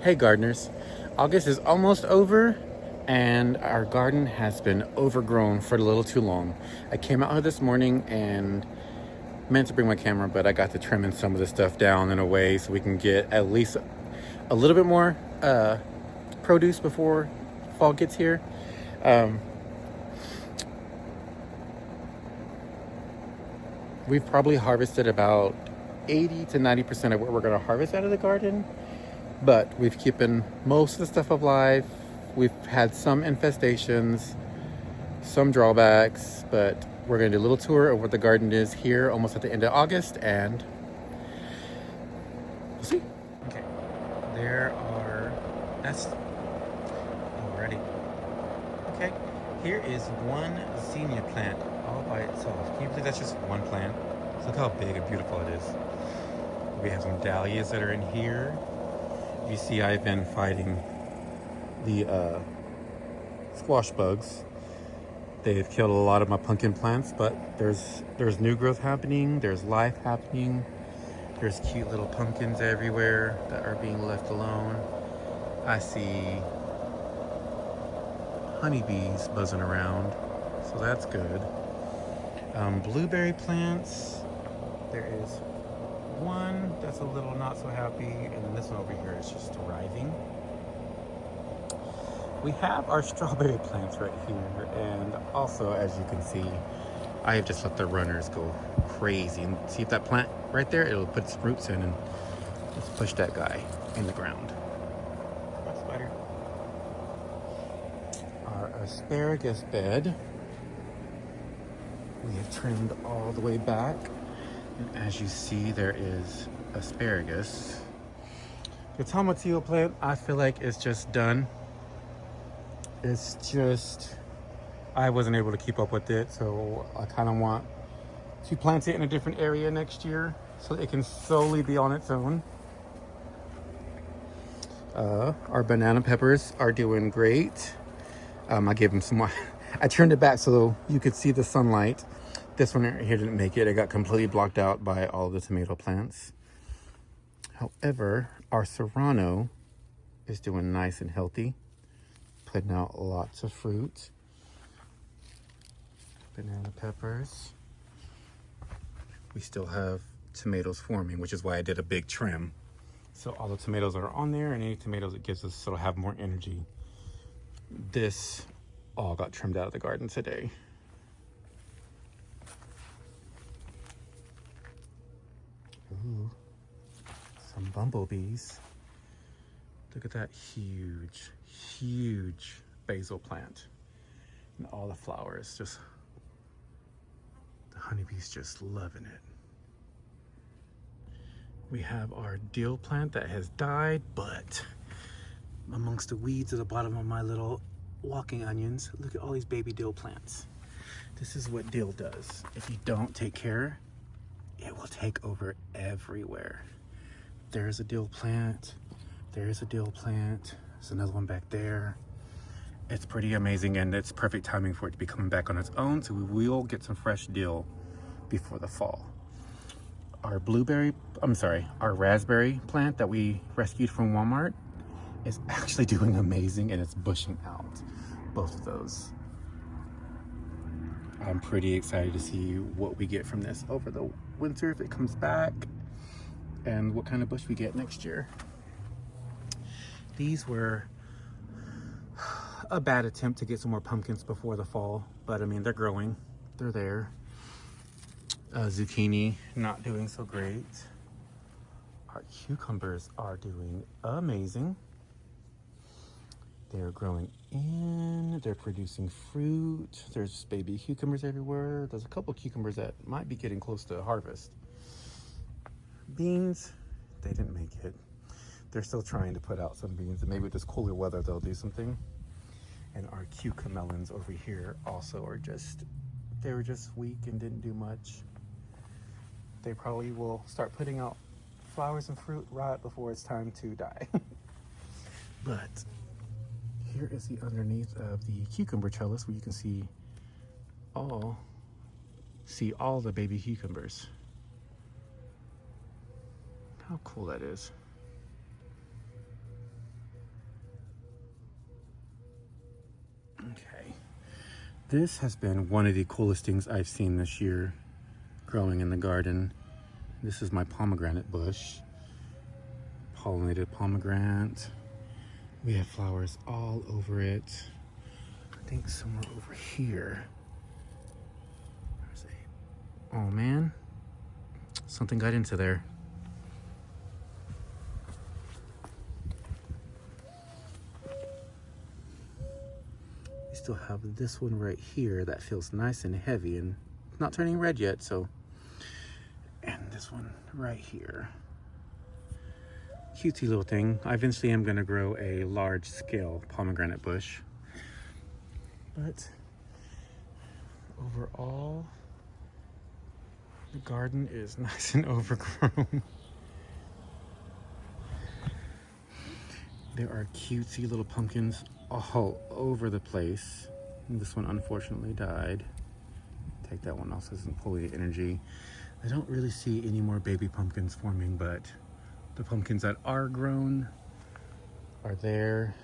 Hey gardeners, August is almost over and our garden has been overgrown for a little too long. I came out here this morning and meant to bring my camera, but I got to trimming some of the stuff down in a way so we can get at least a little bit more produce before fall gets here. We've probably harvested about 80 to 90% of what we're going to harvest out of the garden, but we've keeping most of the stuff alive. We've had some infestations, some drawbacks, but we're going to do a little tour of what the garden is here almost at the end of August, and we'll see. Okay, that's already. Okay, here is one zinnia plant all by itself. Can you believe that's just one plant? So look how big and beautiful it is. We have some dahlias that are in here. You see I've been fighting the squash bugs. They've killed a lot of my pumpkin plants, but there's new growth happening, there's life happening, there's cute little pumpkins everywhere that are being left alone. I see honeybees buzzing around, so that's good. Blueberry plants, there is one that's a little not so happy, and then this one over here is just thriving. We have our strawberry plants right here, and also, as you can see, I have just let the runners go crazy. And see if that plant right there, it'll put its roots in and just push that guy in the ground. That's spider. Our asparagus bed, we have trimmed all the way back, and as you see, there is asparagus. The tomatillo plant, I feel like it's just done. It's just, I wasn't able to keep up with it, so I kind of want to plant it in a different area next year so it can solely be on its own. Our banana peppers are doing great. I gave them some more. I turned it back so you could see the sunlight. This one right here didn't make it. It got completely blocked out by all the tomato plants. However, our serrano is doing nice and healthy, putting out lots of fruit. Banana peppers. We still have tomatoes forming, which is why I did a big trim. So all the tomatoes are on there, and any tomatoes it gives us so it'll have more energy. This all got trimmed out of the garden today. Ooh, some bumblebees. Look at that huge, huge basil plant. And all the flowers, just, the honeybees just loving it. We have our dill plant that has died, but amongst the weeds at the bottom of my little walking onions, look at all these baby dill plants. This is what dill does. If you don't take care, it will take over everywhere. There's a dill plant. There's a dill plant. There's another one back there. It's pretty amazing, and it's perfect timing for it to be coming back on its own, so we will get some fresh dill before the fall. Our our raspberry plant that we rescued from Walmart is actually doing amazing, and it's bushing out, both of those. I'm pretty excited to see what we get from this over the winter, if it comes back, and what kind of bush we get next year. These were a bad attempt to get some more pumpkins before the fall, but I mean, they're growing, they're there. Zucchini, not doing so great. Our cucumbers are doing amazing. They're growing in, they're producing fruit. There's baby cucumbers everywhere. There's a couple cucumbers that might be getting close to harvest. Beans, they didn't make it. They're still trying to put out some beans, and maybe with this cooler weather they'll do something. And our cucamelons over here also they were just weak and didn't do much. They probably will start putting out flowers and fruit right before it's time to die. But here is the underneath of the cucumber trellis, where you can see all the baby cucumbers. How cool that is. Okay. This has been one of the coolest things I've seen this year growing in the garden. This is my pomegranate bush. Pollinated pomegranate. We have flowers all over it. I think somewhere over here. Oh man, something got into there. We still have this one right here that feels nice and heavy and not turning red yet, so. And this one right here. Cutesy little thing. I eventually am gonna grow a large scale pomegranate bush. But overall, the garden is nice and overgrown. There are cutesy little pumpkins all over the place. And this one unfortunately died. Take that one off so it doesn't pull the energy. I don't really see any more baby pumpkins forming, but the pumpkins that are grown are there.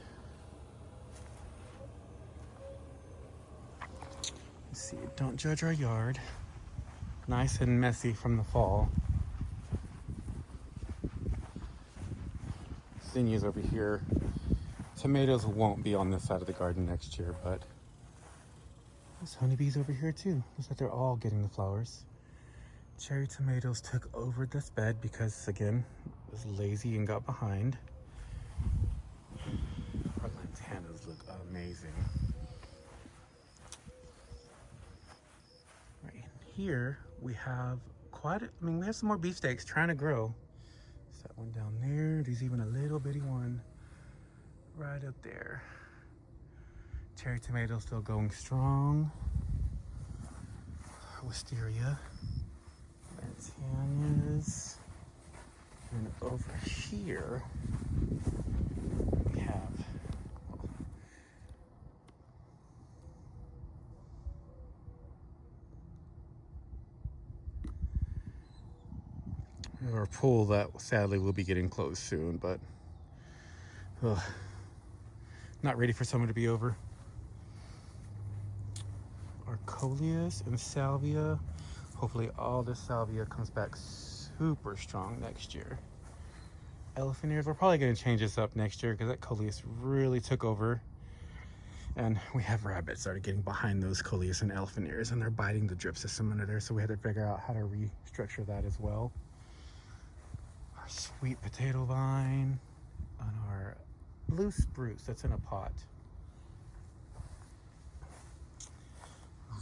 Let's see, don't judge our yard. Nice and messy from the fall. Zinnias over here. Tomatoes won't be on this side of the garden next year, but there's honeybees over here too. Looks like they're all getting the flowers. Cherry tomatoes took over this bed because, again, it was lazy and got behind. Our lantanas look amazing. Right in here, we have we have some more beefsteaks trying to grow. There's that one down there. There's even a little bitty one right up there. Cherry tomatoes still going strong. Wisteria. Lantanas. And over here, we have our pool that sadly will be getting closed soon, but not ready for summer to be over. Our coleus and salvia. Hopefully all this salvia comes back super strong next year. Elephant ears, we're probably going to change this up next year because that coleus really took over. And we have rabbits started getting behind those coleus and elephant ears, and they're biting the drip system under there, so we had to figure out how to restructure that as well. Our sweet potato vine and our blue spruce that's in a pot.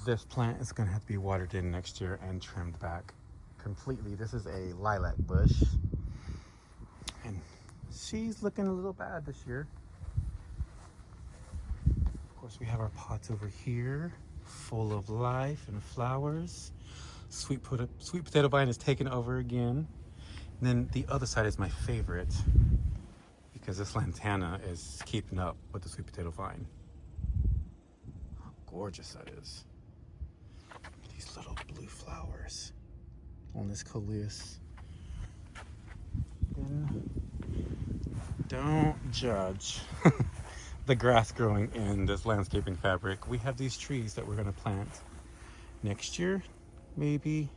This plant is going to have to be watered in next year and trimmed back completely. This is a lilac bush, and she's looking a little bad this year. Of course, we have our pots over here full of life and flowers. Sweet potato vine is taken over again. And then the other side is my favorite because this lantana is keeping up with the sweet potato vine. How gorgeous that is. These little blue flowers on this coleus. Then don't judge the grass growing in this landscaping fabric. We have these trees that we're going to plant next year, maybe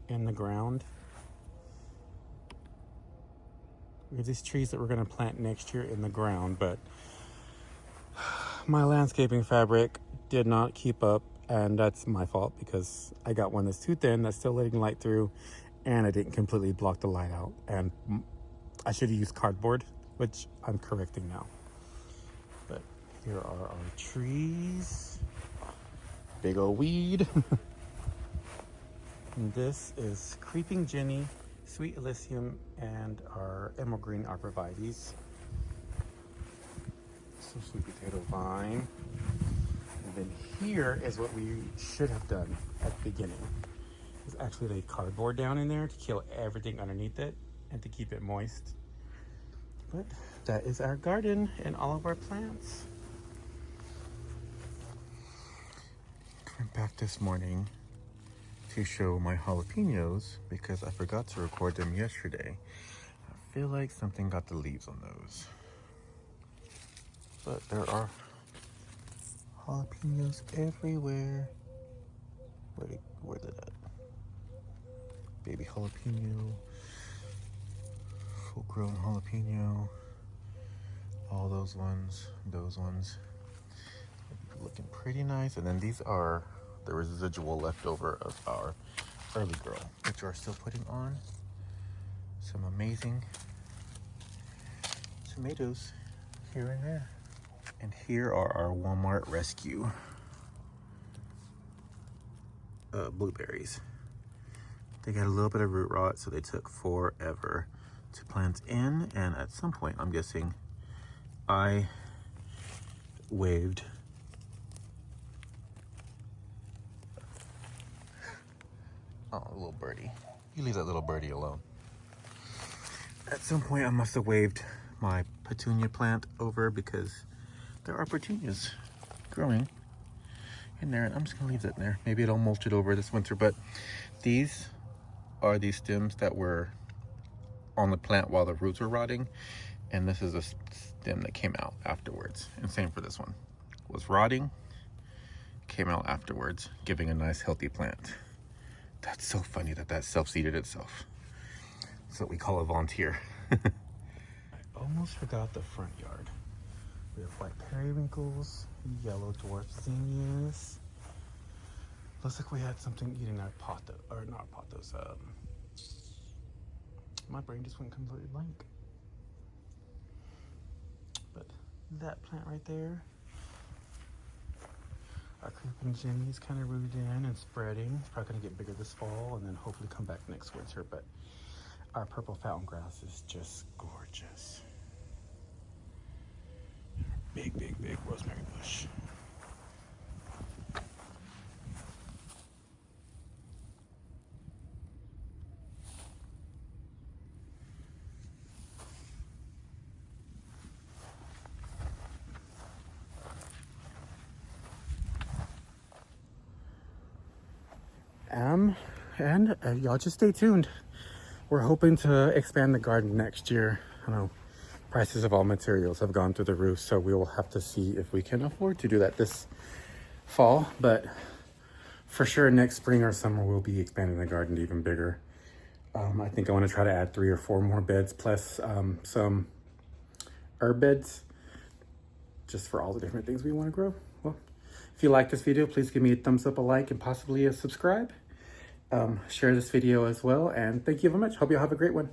in the ground. We have these trees that we're going to plant next year in the ground, but my landscaping fabric did not keep up, and that's my fault because I got one that's too thin, that's still letting light through, and I didn't completely block the light out. And I should have used cardboard, which I'm correcting now. But here are our trees. Big old weed. And this is Creeping Jenny, Sweet Elysium, and our emerald green arborvitaes. So sweet potato vine. And then here is what we should have done at the beginning. Is actually laid cardboard down in there to kill everything underneath it and to keep it moist. But that is our garden and all of our plants. Coming back this morning to show my jalapenos because I forgot to record them yesterday. I feel like something got the leaves on those. But there are Jalapenos everywhere. Where's it at? Baby jalapeno. Full grown jalapeno. All those ones. Looking pretty nice. And then these are the residual leftover of our early girl, which we're still putting on. Some amazing tomatoes here and there. And here are our Walmart rescue blueberries. They got a little bit of root rot, so they took forever to plant in. And at some point, I'm guessing, I waved oh, little birdie. You leave that little birdie alone. At some point, I must have waved my petunia plant over because there are petunias growing in there, and I'm just gonna leave that in there. Maybe it'll mulch it over this winter, but these are these stems that were on the plant while the roots were rotting, and this is a stem that came out afterwards. And same for this one. Was rotting, came out afterwards, giving a nice healthy plant. That's so funny that that self-seeded itself. That's what we call a volunteer. I almost forgot the front yard. We have white periwinkles, yellow dwarf zinnias. Looks like we had something eating our pothos, or not pothos. My brain just went completely blank. But that plant right there. Our creeping Jimmy's kind of rooted in and spreading. It's probably gonna get bigger this fall and then hopefully come back next winter. But our purple fountain grass is just gorgeous. Big rosemary bush. And y'all just stay tuned. We're hoping to expand the garden next year. I know prices of all materials have gone through the roof, so we will have to see if we can afford to do that this fall. But for sure next spring or summer, we'll be expanding the garden to even bigger. I think I want to try to add 3 or 4 more beds, plus some herb beds, just for all the different things we want to grow. Well, if you like this video, please give me a thumbs up, a like, and possibly a subscribe. Share this video as well, and thank you very much. Hope you all have a great one.